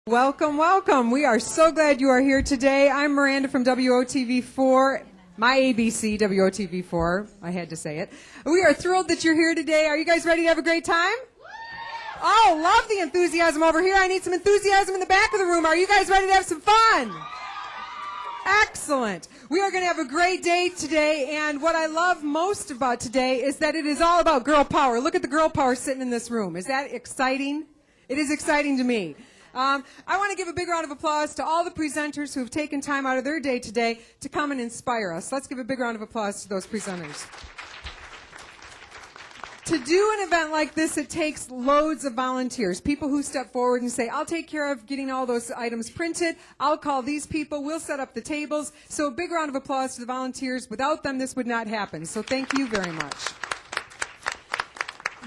Welcome, welcome. We are so glad you are here today. I'm Miranda from WOTV4, my ABC, WOTV4. I had to say it. We are thrilled that you're here today. Are you guys ready to have a great time? Oh, love the enthusiasm over here. I need some enthusiasm in the back of the room. Are you guys ready to have some fun? Excellent. We are going to have a great day today, and what I love most about today is that it is all about girl power. Look at the girl power sitting in this room. Is that exciting? It is exciting to me. I want to give a big round of applause to all the presenters who have taken time out of their day today to come and inspire us. Let's give a big round of applause to those presenters. To do an event like this, it takes loads of volunteers, people who step forward and say, I'll take care of getting all those items printed, I'll call these people, we'll set up the tables. So a big round of applause to the volunteers. Without them, this would not happen. So thank you very much.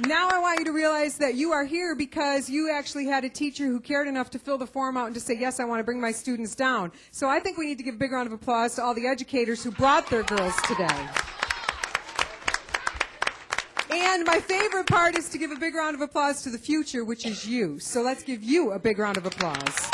Now I want you to realize that you are here because you actually had a teacher who cared enough to fill the form out and to say, yes, I want to bring my students down. So I think we need to give a big round of applause to all the educators who brought their girls today. And my favorite part is to give a big round of applause to the future, which is you. So let's give you a big round of applause.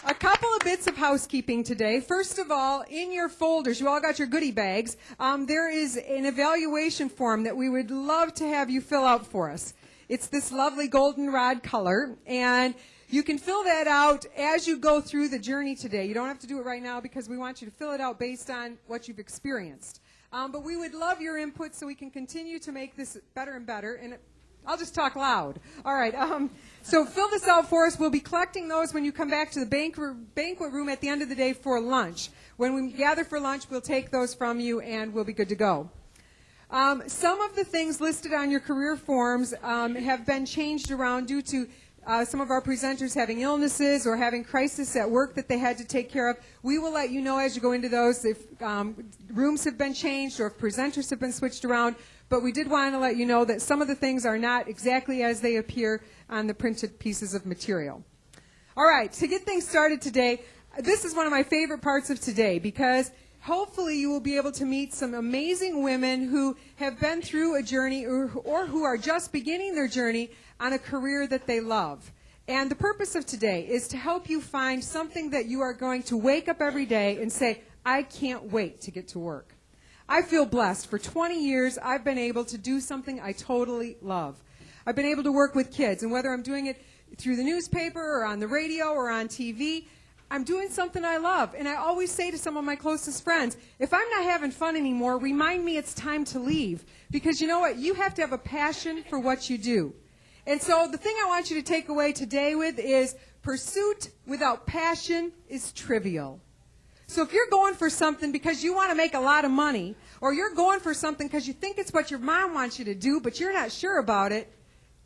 A couple of bits of housekeeping today. First of all, in your folders, you all got your goodie bags, there is an evaluation form that we would love to have you fill out for us. It's this lovely goldenrod color, and you can fill that out as you go through the journey today. You don't have to do it right now because we want you to fill it out based on what you've experienced. But we would love your input so we can continue to make this better and better. And I'll just talk loud. All right. So fill this out for us. We'll be collecting those when you come back to the banquet room at the end of the day for lunch. When we gather for lunch, we'll take those from you, and we'll be good to go. Some of the things listed on your career forms have been changed around due to some of our presenters having illnesses or having crisis at work that they had to take care of. We will let you know as you go into those if rooms have been changed or if presenters have been switched around. But we did want to let you know that some of the things are not exactly as they appear on the printed pieces of material. All right, to get things started today, this is one of my favorite parts of today because hopefully you will be able to meet some amazing women who have been through a journey or who are just beginning their journey on a career that they love. And the purpose of today is to help you find something that you are going to wake up every day and say, I can't wait to get to work. I feel blessed. For 20 years, I've been able to do something I totally love. I've been able to work with kids, and whether I'm doing it through the newspaper or on the radio or on TV, I'm doing something I love. And I always say to some of my closest friends, if I'm not having fun anymore, remind me it's time to leave. Because you know what? You have to have a passion for what you do. And so the thing I want you to take away today with is pursuit without passion is trivial. So if you're going for something because you want to make a lot of money, or you're going for something because you think it's what your mom wants you to do, but you're not sure about it,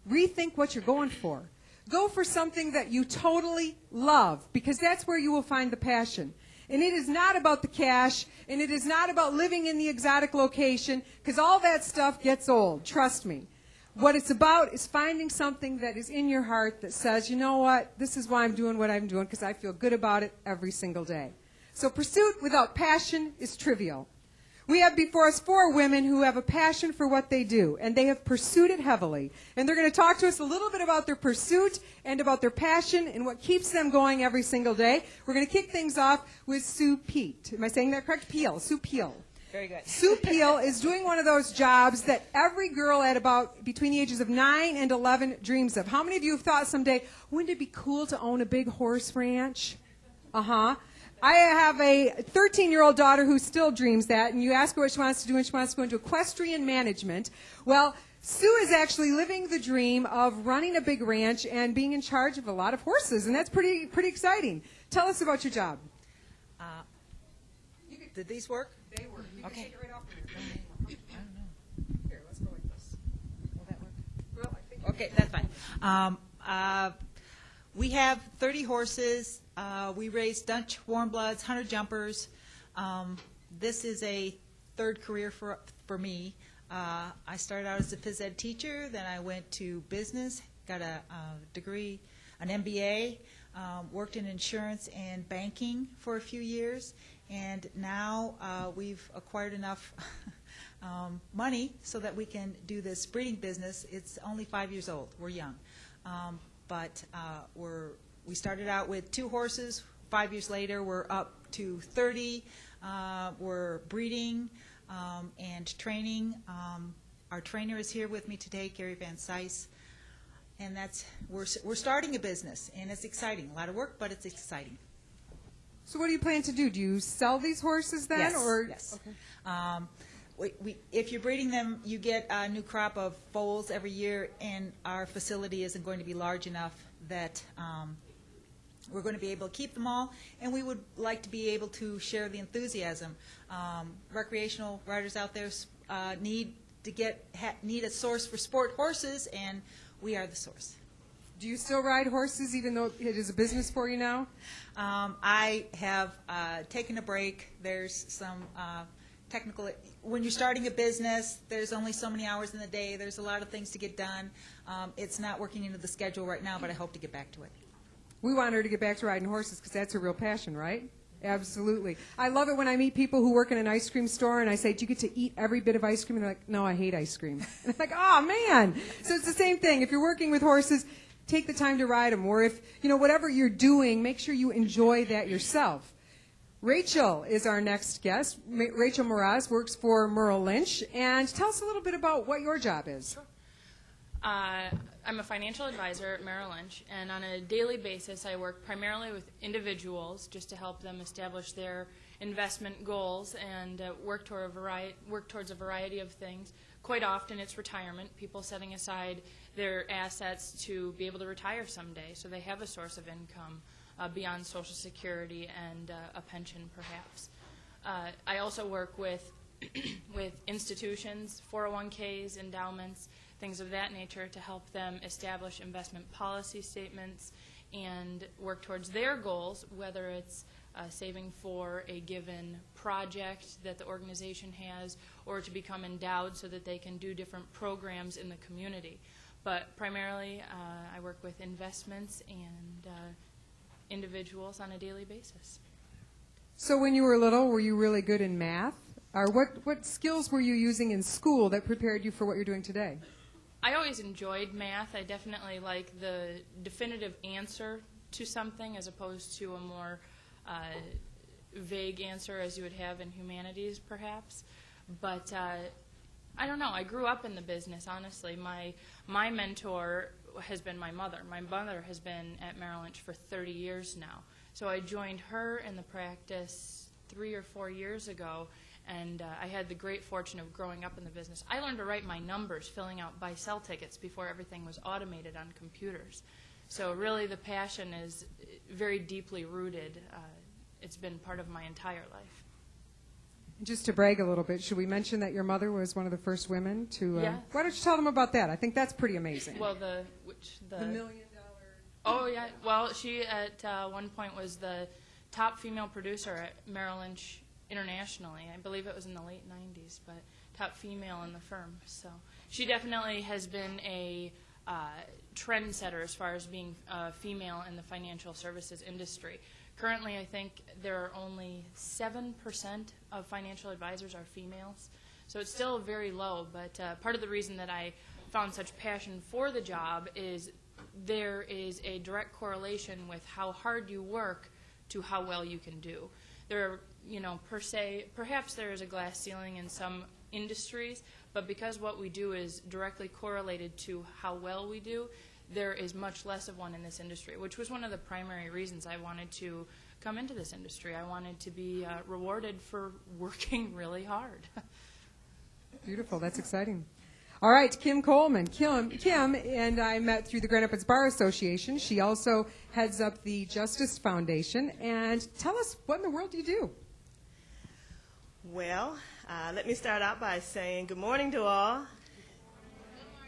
rethink what you're going for. Go for something that you totally love, because that's where you will find the passion. And it is not about the cash, and it is not about living in the exotic location, because all that stuff gets old, trust me. What it's about is finding something that is in your heart that says, you know what, this is why I'm doing what I'm doing, because I feel good about it every single day. So pursuit without passion is trivial. We have before us 4 women who have a passion for what they do, and they have pursued it heavily. And they're going to talk to us a little bit about their pursuit and about their passion and what keeps them going every single day. We're going to kick things off with Sue Pete. Am I saying that correct? Peel. Sue Peel. Very good. Sue Peel is doing one of those jobs that every girl at about between the ages of 9 and 11 dreams of. How many of you have thought someday, wouldn't it be cool to own a big horse ranch? Uh-huh. I have a 13-year-old daughter who still dreams that, and you ask her what she wants to do, and she wants to go into equestrian management. Well, Sue is actually living the dream of running a big ranch and being in charge of a lot of horses, and that's pretty exciting. Tell us about your job. Did these work? They work. You can Okay. take it right off of here. I don't know. Here, let's go like this. Will that work? Well, I think Okay, that's fine. We have 30 horses. We raise Dutch warm bloods, hunter jumpers. This is a third career for me. I started out as a phys ed teacher, then I went to business, got a degree, an MBA, worked in insurance and banking for a few years, and now we've acquired enough money so that we can do this breeding business. It's only 5 years old. We're young. But we started out with 2 horses. 5 years later, we're up to 30. We're breeding and training. Our trainer is here with me today, Gary Van Sice. And we're starting a business, and it's exciting. A lot of work, but it's exciting. So what do you plan to do? Do you sell these horses then? Yes, Or? yes. Okay. If you're breeding them, you get a new crop of foals every year, and our facility isn't going to be large enough that we're going to be able to keep them all, and we would like to be able to share the enthusiasm. Recreational riders out there need a source for sport horses, and we are the source. Do you still ride horses even though it is a business for you now? I have taken a break. There's some technical, when you're starting a business, there's only so many hours in the day. There's a lot of things to get done. It's not working into the schedule right now, but I hope to get back to it. We want her to get back to riding horses because that's her real passion, right? Absolutely. I love it when I meet people who work in an ice cream store and I say, do you get to eat every bit of ice cream? And they're like, no, I hate ice cream. And I'm like, oh, man. So it's the same thing. If you're working with horses, take the time to ride them. Or if, whatever you're doing, make sure you enjoy that yourself. Rachel is our next guest. Rachel Mraz works for Merrill Lynch. And tell us a little bit about what your job is. Sure. I'm a financial advisor at Merrill Lynch, and on a daily basis I work primarily with individuals just to help them establish their investment goals and work towards a variety of things. Quite often it's retirement, people setting aside their assets to be able to retire someday, so they have a source of income beyond Social Security and a pension perhaps. I also work with institutions, 401ks, endowments, things of that nature to help them establish investment policy statements and work towards their goals, whether it's saving for a given project that the organization has or to become endowed so that they can do different programs in the community. But primarily I work with investments and individuals on a daily basis. So when you were little, were you really good in math? Or what skills were you using in school that prepared you for what you're doing today? I always enjoyed math. I definitely like the definitive answer to something as opposed to a more vague answer as you would have in humanities, perhaps. But I don't know. I grew up in the business, honestly. My mentor has been my mother. My mother has been at Merrill Lynch for 30 years now. So I joined her in the practice 3 or 4 years ago, and I had the great fortune of growing up in the business. I learned to write my numbers, filling out buy-sell tickets before everything was automated on computers. So really the passion is very deeply rooted. It's been part of my entire life. Just to brag a little bit, should we mention that your mother was one of the first women to... Yes. Why don't you tell them about that? I think that's pretty amazing. Well, the $1 million... Oh, yeah. Well, she at one point was the top female producer at Merrill Lynch internationally. I believe it was in the late 90s, but top female in the firm. So she definitely has been a trendsetter as far as being female in the financial services industry. Currently, I think there are only 7% of financial advisors are females. So it's still very low, but part of the reason that I found such passion for the job is there is a direct correlation with how hard you work to how well you can do. There are, perhaps there is a glass ceiling in some industries, but because what we do is directly correlated to how well we do, there is much less of one in this industry, which was one of the primary reasons I wanted to come into this industry. I wanted to be rewarded for working really hard. Beautiful. That's exciting. All right, Kim Coleman. Kim and I met through the Grand Rapids Bar Association. She also heads up the Justice Foundation. And tell us, what in the world do you do? Well, let me start out by saying good morning to all.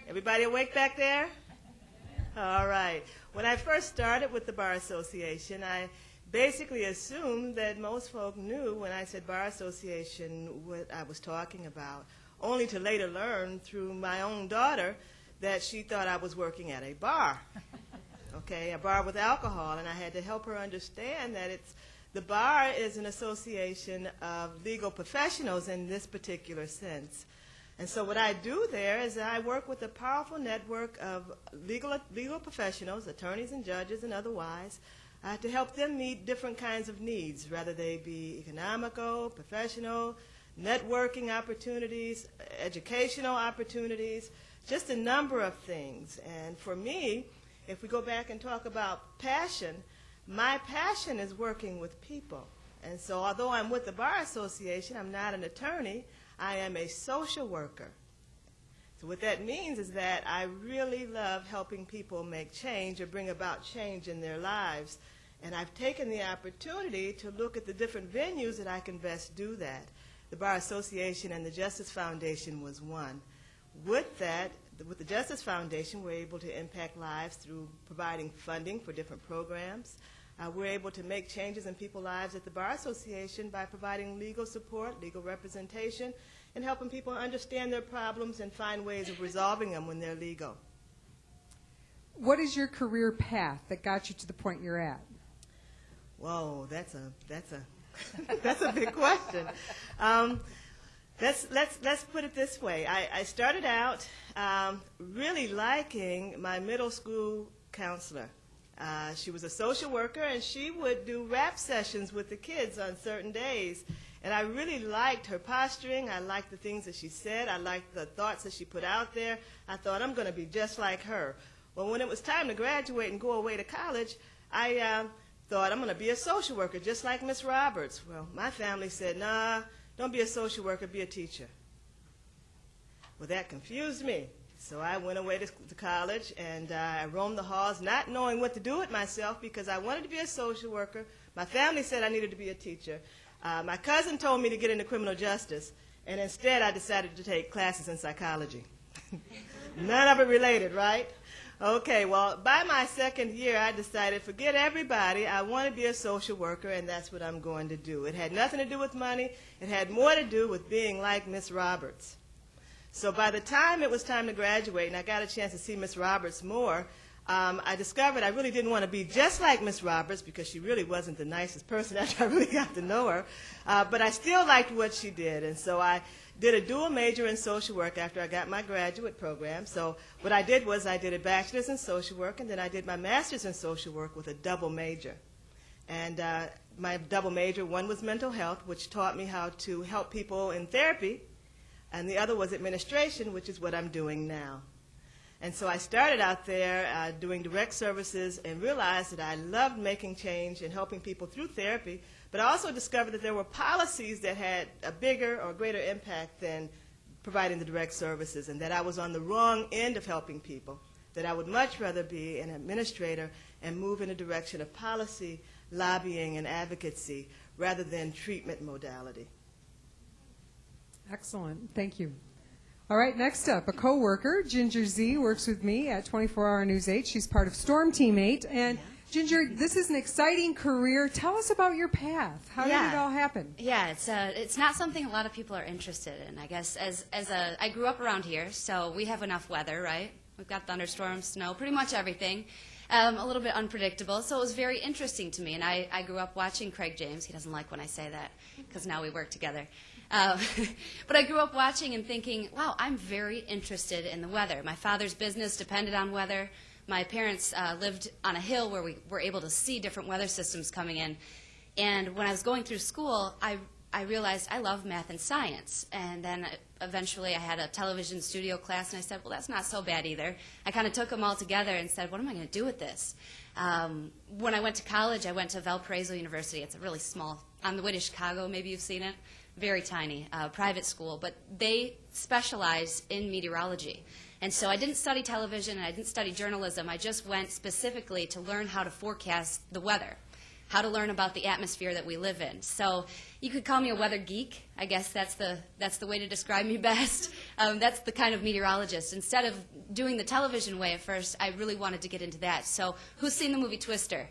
Everybody awake back there? All right. When I first started with the Bar Association, I basically assumed that most folk knew when I said Bar Association what I was talking about, only to later learn through my own daughter that she thought I was working at a bar, okay, a bar with alcohol, and I had to help her understand that the bar is an association of legal professionals in this particular sense. And so what I do there is I work with a powerful network of legal professionals, attorneys and judges and otherwise, to help them meet different kinds of needs, whether they be economical, professional, networking opportunities, educational opportunities, just a number of things. And for me, if we go back and talk about passion, my passion is working with people. And so although I'm with the Bar Association, I'm not an attorney, I am a social worker. So what that means is that I really love helping people make change or bring about change in their lives. And I've taken the opportunity to look at the different venues that I can best do that. The Bar Association and the Justice Foundation was one. With that, with the Justice Foundation, we're able to impact lives through providing funding for different programs. We're able to make changes in people's lives at the Bar Association by providing legal support, legal representation, and helping people understand their problems and find ways of resolving them when they're legal. What is your career path that got you to the point you're at? Whoa, that's a that's a big question. Let's put it this way. I started out really liking my middle school counselor. She was a social worker, and she would do rap sessions with the kids on certain days. And I really liked her posturing. I liked the things that she said. I liked the thoughts that she put out there. I thought, I'm going to be just like her. Well, when it was time to graduate and go away to college, I thought, I'm going to be a social worker, just like Miss Roberts. Well, my family said, nah, don't be a social worker, be a teacher. Well, that confused me. So I went away to college, and I roamed the halls, not knowing what to do with myself because I wanted to be a social worker. My family said I needed to be a teacher. My cousin told me to get into criminal justice, and instead I decided to take classes in psychology. None of it related, right? Okay, well, by my second year, I decided, forget everybody, I want to be a social worker, and that's what I'm going to do. It had nothing to do with money. It had more to do with being like Miss Roberts. So by the time it was time to graduate, and I got a chance to see Miss Roberts more, I discovered I really didn't want to be just like Miss Roberts because she really wasn't the nicest person after I really got to know her. But I still liked what she did, and so I did a dual major in social work after I got my graduate program. So what I did was I did a bachelor's in social work, and then I did my master's in social work with a double major. And my double major, one was mental health, which taught me how to help people in therapy, and the other was administration, which is what I'm doing now. And so I started out there doing direct services and realized that I loved making change and helping people through therapy, but I also discovered that there were policies that had a bigger or greater impact than providing the direct services, and that I was on the wrong end of helping people, that I would much rather be an administrator and move in a direction of policy, lobbying, and advocacy rather than treatment modality. Excellent. Thank you. All right, next up, a coworker, Ginger Z, works with me at 24 Hour News 8. She's part of Storm Team 8. And Ginger, this is an exciting career. Tell us about your path. How did it all happen? Yeah, it's not something a lot of people are interested in. I guess I grew up around here, so we have enough weather, right? We've got thunderstorms, snow, pretty much everything. A little bit unpredictable, so it was very interesting to me. And I grew up watching Craig James. He doesn't like when I say that because now we work together. But I grew up watching and thinking, wow, I'm very interested in the weather. My father's business depended on weather. My parents lived on a hill where we were able to see different weather systems coming in. And when I was going through school, I realized I love math and science. And then eventually I had a television studio class, and I said, well, that's not so bad either. I kind of took them all together and said, what am I going to do with this? When I went to college, I went to Valparaiso University. It's a really small, on the way to Chicago, maybe you've seen it. Very tiny, private school, but they specialize in meteorology. And so I didn't study television and I didn't study journalism. I just went specifically to learn how to forecast the weather, how to learn about the atmosphere that we live in. So you could call me a weather geek. I guess that's the way to describe me best. That's the kind of meteorologist. Instead of doing the television way at first, I really wanted to get into that. So who's seen the movie Twister?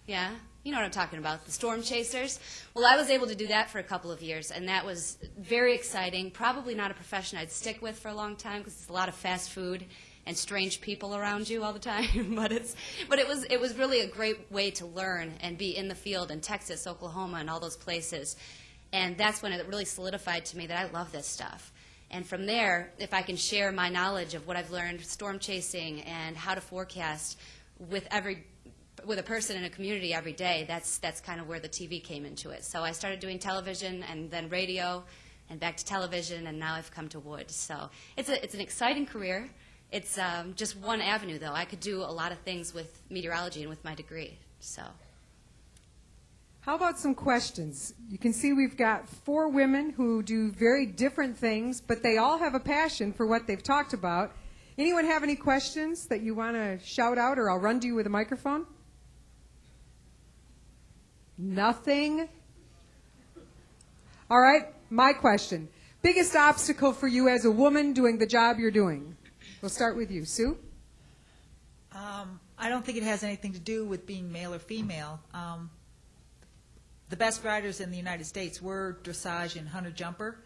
Yeah? You know what I'm talking about, the storm chasers. Well, I was able to do that for a couple of years, and that was very exciting. Probably not a profession I'd stick with for a long time because it's a lot of fast food and strange people around you all the time. but it was really a great way to learn and be in the field in Texas, Oklahoma, and all those places. And that's when it really solidified to me that I love this stuff. And from there, if I can share my knowledge of what I've learned storm chasing and how to forecast with a person in a community every day, that's kind of where the TV came into it. So I started doing television and then radio and back to television, and now I've come to wood. So it's an exciting career. It's just one avenue, though. I could do a lot of things with meteorology and with my degree. So. How about some questions? You can see we've got 4 women who do very different things, but they all have a passion for what they've talked about. Anyone have any questions that you want to shout out, or I'll run to you with a microphone? Nothing? All right, my question. Biggest obstacle for you as a woman doing the job you're doing? We'll start with you. Sue? I don't think it has anything to do with being male or female. The best riders in the United States were dressage and hunter jumper.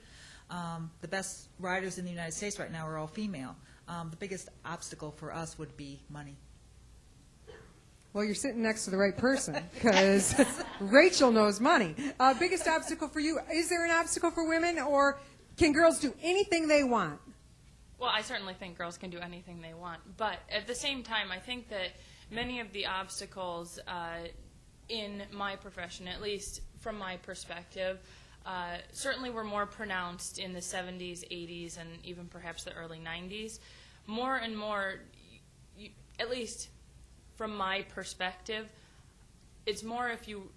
The best riders in the United States right now are all female. The biggest obstacle for us would be money. Well, you're sitting next to the right person, because Rachel knows money. Biggest obstacle for you, is there an obstacle for women, or can girls do anything they want? Well, I certainly think girls can do anything they want. But at the same time, I think that many of the obstacles in my profession, at least from my perspective, certainly were more pronounced in the 70s, 80s, and even perhaps the early 90s. More and more, at least from my perspective, it's more if you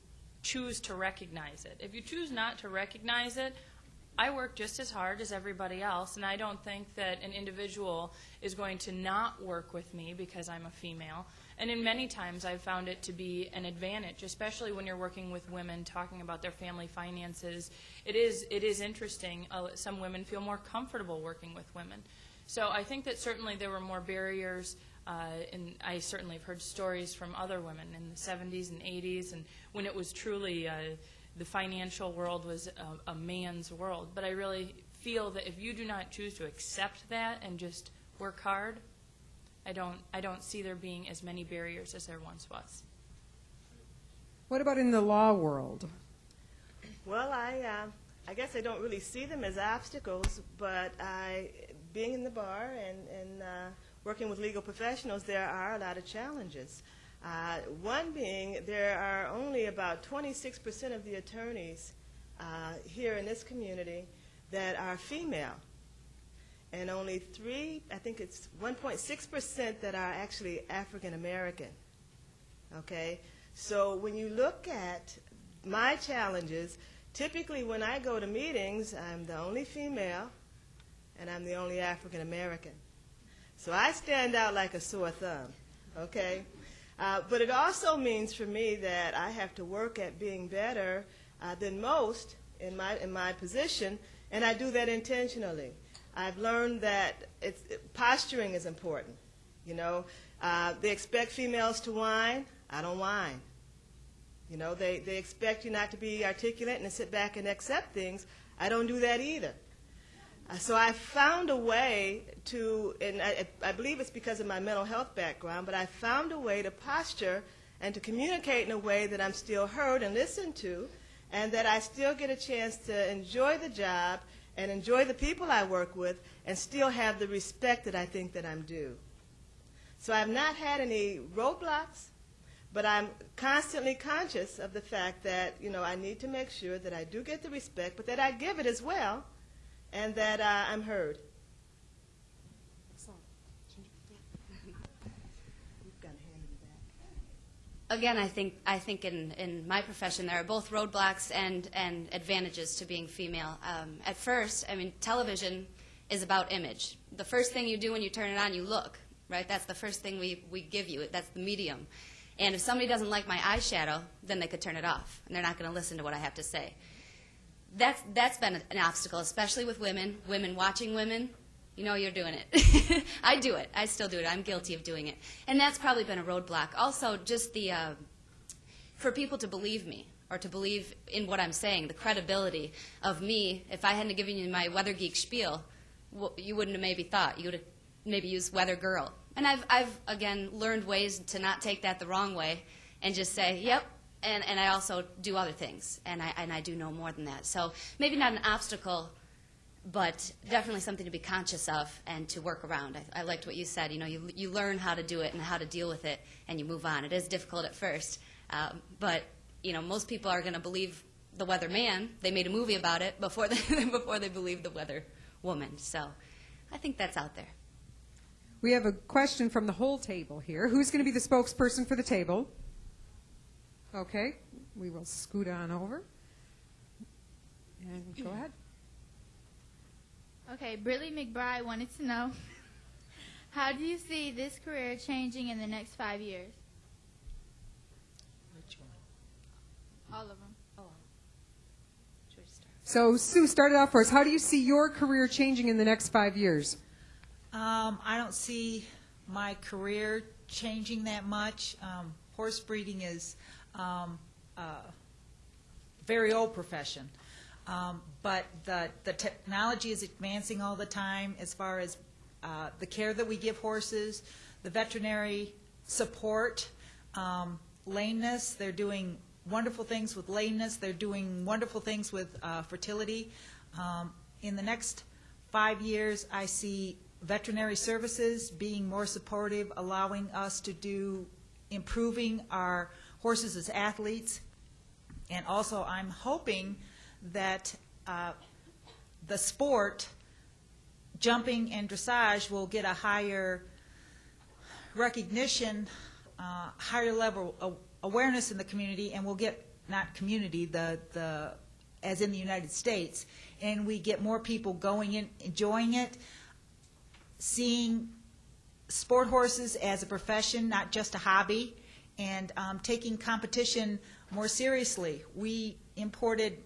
choose to recognize it. If you choose not to recognize it, I work just as hard as everybody else, and I don't think that an individual is going to not work with me because I'm a female. And in many times I've found it to be an advantage, especially when you're working with women talking about their family finances. It is interesting. Some women feel more comfortable working with women. So I think that certainly there were more barriers, and I certainly have heard stories from other women in the 70s and 80s, and when it was truly the financial world was a man's world. But I really feel that if you do not choose to accept that and just work hard, I don't see there being as many barriers as there once was. What about in the law world? Well, I guess I don't really see them as obstacles, but being in the bar and working with legal professionals, there are a lot of challenges. One being there are only about 26% of the attorneys here in this community that are female, and only 1.6% that are actually African American. Okay? So when you look at my challenges, typically when I go to meetings, I'm the only female and I'm the only African American. So I stand out like a sore thumb, okay? But it also means for me that I have to work at being better than most in my position, and I do that intentionally. I've learned that posturing is important. You know, they expect females to whine. I don't whine. You know, they expect you not to be articulate and to sit back and accept things. I don't do that either. So I found a way to, and I believe it's because of my mental health background, but I found a way to posture and to communicate in a way that I'm still heard and listened to, and that I still get a chance to enjoy the job and enjoy the people I work with and still have the respect that I think that I'm due. So I've not had any roadblocks, but I'm constantly conscious of the fact that, you know, I need to make sure that I do get the respect, but that I give it as well, and that I'm heard. Again, I think in my profession there are both roadblocks and advantages to being female. At first, I mean, television is about image. The first thing you do when you turn it on, you look, right? That's the first thing we give you. That's the medium. And if somebody doesn't like my eyeshadow, then they could turn it off, and they're not going to listen to what I have to say. That's been an obstacle, especially with women watching women. You know you're doing it. I do it. I still do it. I'm guilty of doing it. And that's probably been a roadblock. Also, just for people to believe me or to believe in what I'm saying, the credibility of me. If I hadn't given you my Weather Geek spiel, you wouldn't have maybe thought. You would have maybe used Weather Girl. And I've again, learned ways to not take that the wrong way and just say, yep, and I also do other things. And I do know more than that. So maybe not an obstacle but definitely something to be conscious of and to work around. I liked what you said. You learn how to do it and how to deal with it, and you move on. It is difficult at first, but most people are going to believe the weather man. They made a movie about it before they believe the weather woman. So I think that's out there. We have a question from the whole table here. Who's going to be the spokesperson for the table? Okay, we will scoot on over. And go ahead. Okay, Brittany McBride wanted to know, how do you see this career changing in the next 5 years? Which one? All of them. So, Sue, start it off for us. How do you see your career changing in the next 5 years? I don't see my career changing that much. Horse breeding is a very old profession. But the technology is advancing all the time as far as the care that we give horses, the veterinary support, lameness. They're doing wonderful things with lameness. They're doing wonderful things with fertility. In the next 5 years, I see veterinary services being more supportive, allowing us to do improving our horses as athletes. And also, I'm hoping that the sport, jumping and dressage, will get a higher recognition, higher level of awareness in the community, and we'll get, not community, the as in the United States, and we get more people going in, enjoying it, seeing sport horses as a profession, not just a hobby, and taking competition more seriously. We imported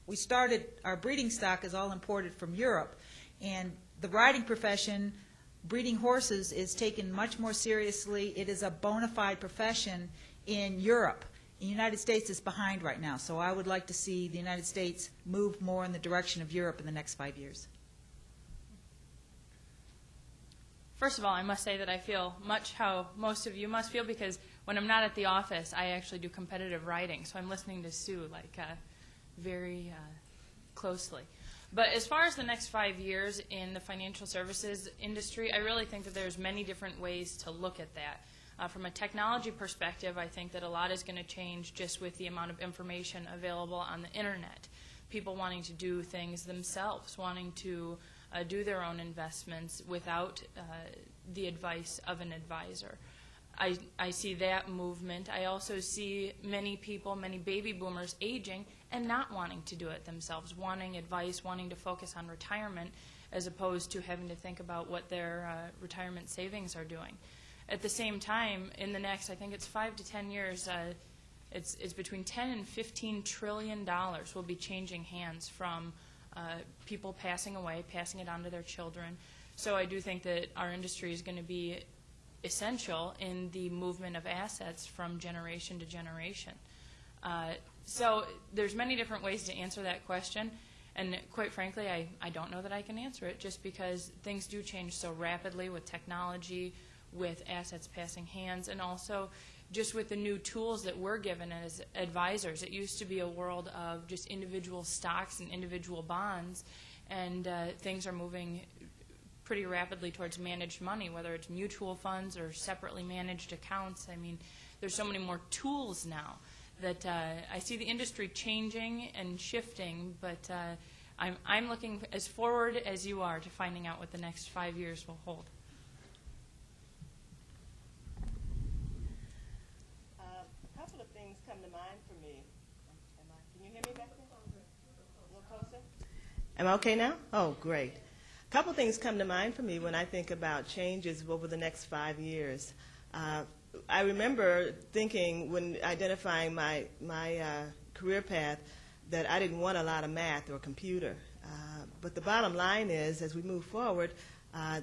we started our breeding stock is all imported from Europe, and the riding profession, breeding horses, is taken much more seriously. It is a bona fide profession in Europe. The United States is behind right now, so I would like to see the United States move more in the direction of Europe in the next 5 years. First of all, I must say that I feel much how most of you must feel, because when I'm not at the office, I actually do competitive riding, so I'm listening to Sue very closely. But as far as the next 5 years in the financial services industry, I really think that there's many different ways to look at that. From a technology perspective, I think that a lot is going to change just with the amount of information available on the internet. People wanting to do things themselves, wanting to do their own investments without the advice of an advisor. I see that movement. I also see many people, many baby boomers aging and not wanting to do it themselves, wanting advice, wanting to focus on retirement as opposed to having to think about what their retirement savings are doing. At the same time, in the next, I think it's 5 to 10 years, it's between 10 and $15 trillion will be changing hands from people passing away, passing it on to their children. So I do think that our industry is going to be essential in the movement of assets from generation to generation. So there's many different ways to answer that question, and quite frankly, I don't know that I can answer it, just because things do change so rapidly with technology, with assets passing hands, and also just with the new tools that we're given as advisors. It used to be a world of just individual stocks and individual bonds, and things are moving pretty rapidly towards managed money, whether it's mutual funds or separately managed accounts. I mean, there's so many more tools now that I see the industry changing and shifting, but I'm looking as forward as you are to finding out what the next 5 years will hold. A couple of things come to mind for me. Can you hear me back there? A little closer? Am I okay now? Oh, great. A couple things come to mind for me when I think about changes over the next 5 years. I remember thinking when identifying my career path that I didn't want a lot of math or computer. But the bottom line is, as we move forward,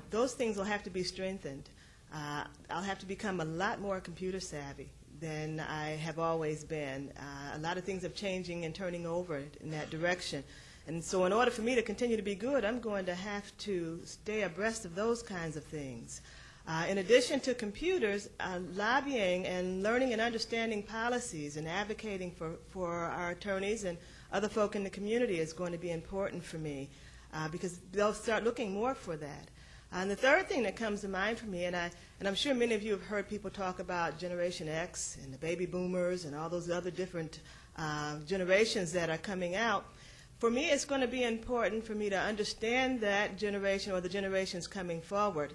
those things will have to be strengthened. I'll have to become a lot more computer savvy than I have always been. A lot of things are changing and turning over in that direction. And so in order for me to continue to be good, I'm going to have to stay abreast of those kinds of things. In addition to computers, lobbying and learning and understanding policies and advocating for our attorneys and other folk in the community is going to be important for me because they'll start looking more for that. And the third thing that comes to mind for me, and I'm sure many of you have heard people talk about Generation X and the baby boomers and all those other different generations that are coming out. For me, it's going to be important for me to understand that generation or the generations coming forward.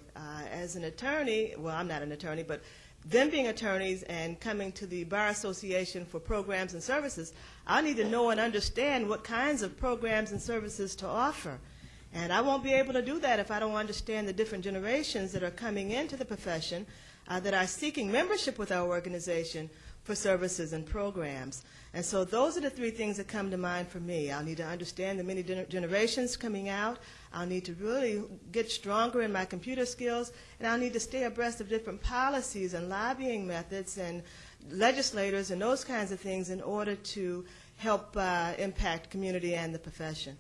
As an attorney, well, I'm not an attorney, but them being attorneys and coming to the Bar Association for programs and services, I need to know and understand what kinds of programs and services to offer. And I won't be able to do that if I don't understand the different generations that are coming into the profession that are seeking membership with our organization for services and programs. And so those are the three things that come to mind for me. I'll need to understand the many generations coming out. I'll need to really get stronger in my computer skills, and I'll need to stay abreast of different policies and lobbying methods and legislators and those kinds of things in order to help impact community and the profession.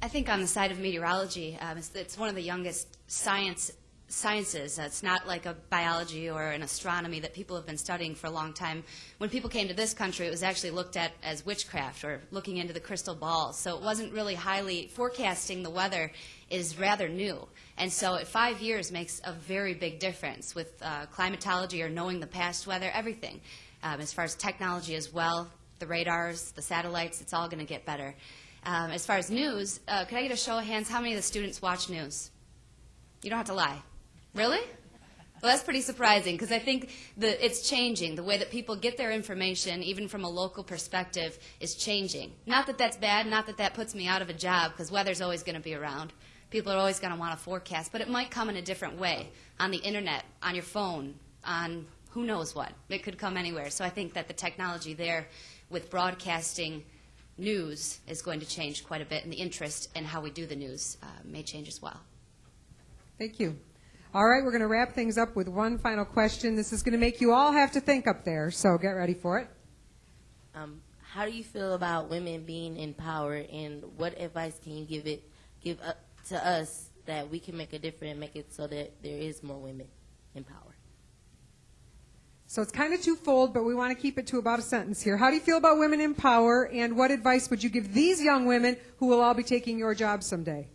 I think on the side of meteorology, it's one of the youngest sciences. It's not like a biology or an astronomy that people have been studying for a long time. When people came to this country, it was actually looked at as witchcraft or looking into the crystal balls. So it wasn't really highly forecasting the weather is rather new. And so 5 years makes a very big difference with climatology or knowing the past weather, everything. As far as technology as well, the radars, the satellites, it's all going to get better. As far as news, could I get a show of hands? How many of the students watch news? You don't have to lie. Really? Well, that's pretty surprising because I think it's changing. The way that people get their information, even from a local perspective, is changing. Not that that's bad, not that that puts me out of a job because weather's always going to be around. People are always going to want to forecast, but it might come in a different way, on the internet, on your phone, on who knows what. It could come anywhere. So I think that the technology there with broadcasting news is going to change quite a bit, and the interest in how we do the news may change as well. Thank you. All right, we're going to wrap things up with one final question. This is going to make you all have to think up there, so get ready for it. How do you feel about women being in power, and what advice can you give to us that we can make a difference and make it so that there is more women in power? So it's kind of twofold, but we want to keep it to about a sentence here. How do you feel about women in power, and what advice would you give these young women who will all be taking your job someday?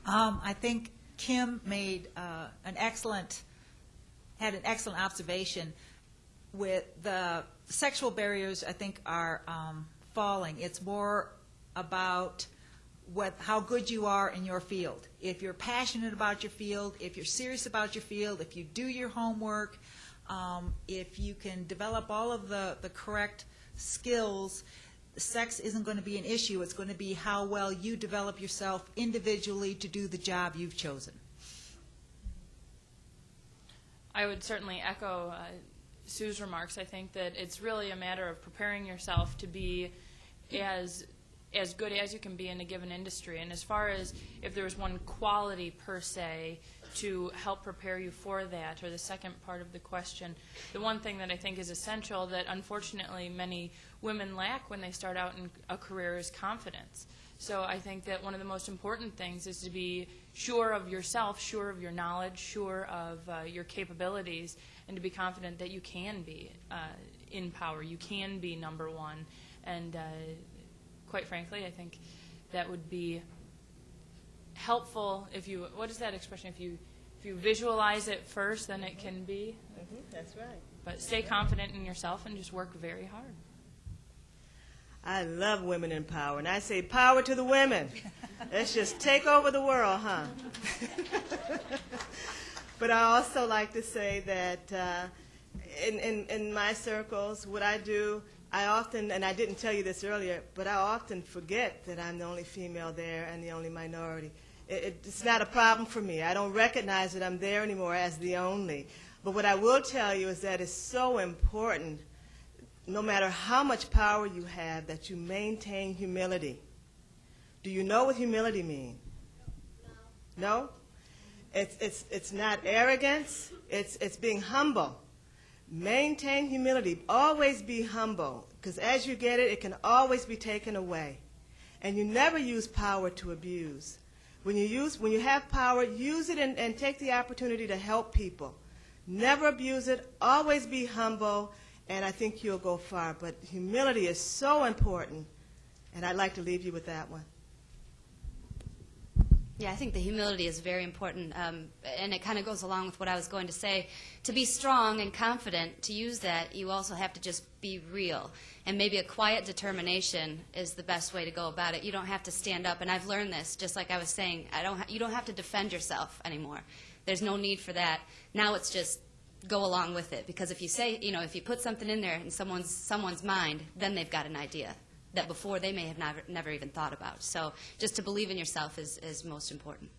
I think Kim made an excellent observation with the sexual barriers. I think are falling. It's more about how good you are in your field. If you're passionate about your field, if you're serious about your field, if you do your homework, if you can develop all of the correct skills, sex isn't going to be an issue. It's going to be how well you develop yourself individually to do the job you've chosen. I would certainly echo Sue's remarks. I think that it's really a matter of preparing yourself to be as good as you can be in a given industry. And as far as if there was one quality per se to help prepare you for that, or the second part of the question, the one thing that I think is essential that unfortunately many women lack when they start out in a career is confidence. So I think that one of the most important things is to be sure of yourself, sure of your knowledge, sure of your capabilities, and to be confident that you can be in power, you can be number one. And quite frankly, I think that would be helpful if you, what is that expression, if you visualize it first, then it can be. Mm-hmm, that's right. But stay confident in yourself and just work very hard. I love women in power, and I say power to the women. Let's just take over the world, huh? But I also like to say that in my circles, what I do, I often, and I didn't tell you this earlier, but I often forget that I'm the only female there and the only minority. It's not a problem for me. I don't recognize that I'm there anymore as the only. But what I will tell you is that it's so important, no matter how much power you have, that you maintain humility. Do you know what humility means? No? It's not arrogance. It's being humble. Maintain humility. Always be humble, because as you get it, it can always be taken away. And you never use power to abuse. When you have power, use it and take the opportunity to help people. Never abuse it. Always be humble. and I think you'll go far. But humility is so important, and I'd like to leave you with that one. Yeah, I think the humility is very important, and it kind of goes along with what I was going to say. To be strong and confident, to use that, you also have to just be real. And maybe a quiet determination is the best way to go about it. You don't have to stand up, and I've learned this, just like I was saying. You don't have to defend yourself anymore. There's no need for that. Now it's just go along with it, because if you say, if you put something in there in someone's mind, then they've got an idea that before they may have never even thought about. So just to believe in yourself is most important.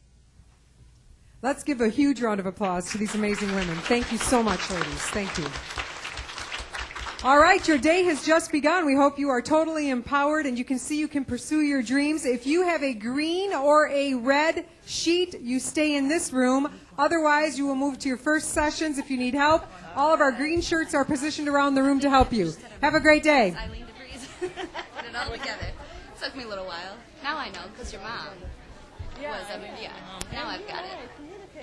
Let's give a huge round of applause to these amazing women. Thank you so much, ladies. Thank you. All right, your day has just begun. We hope you are totally empowered and you can pursue your dreams. If you have a green or a red sheet, you stay in this room. Otherwise, you will move to your first sessions if you need help. All of our green shirts are positioned around the room to help you. Have a great day. Eileen DeVries. Put it all together. Took me a little while. Now I know, because your mom was, yeah. Now I've got it.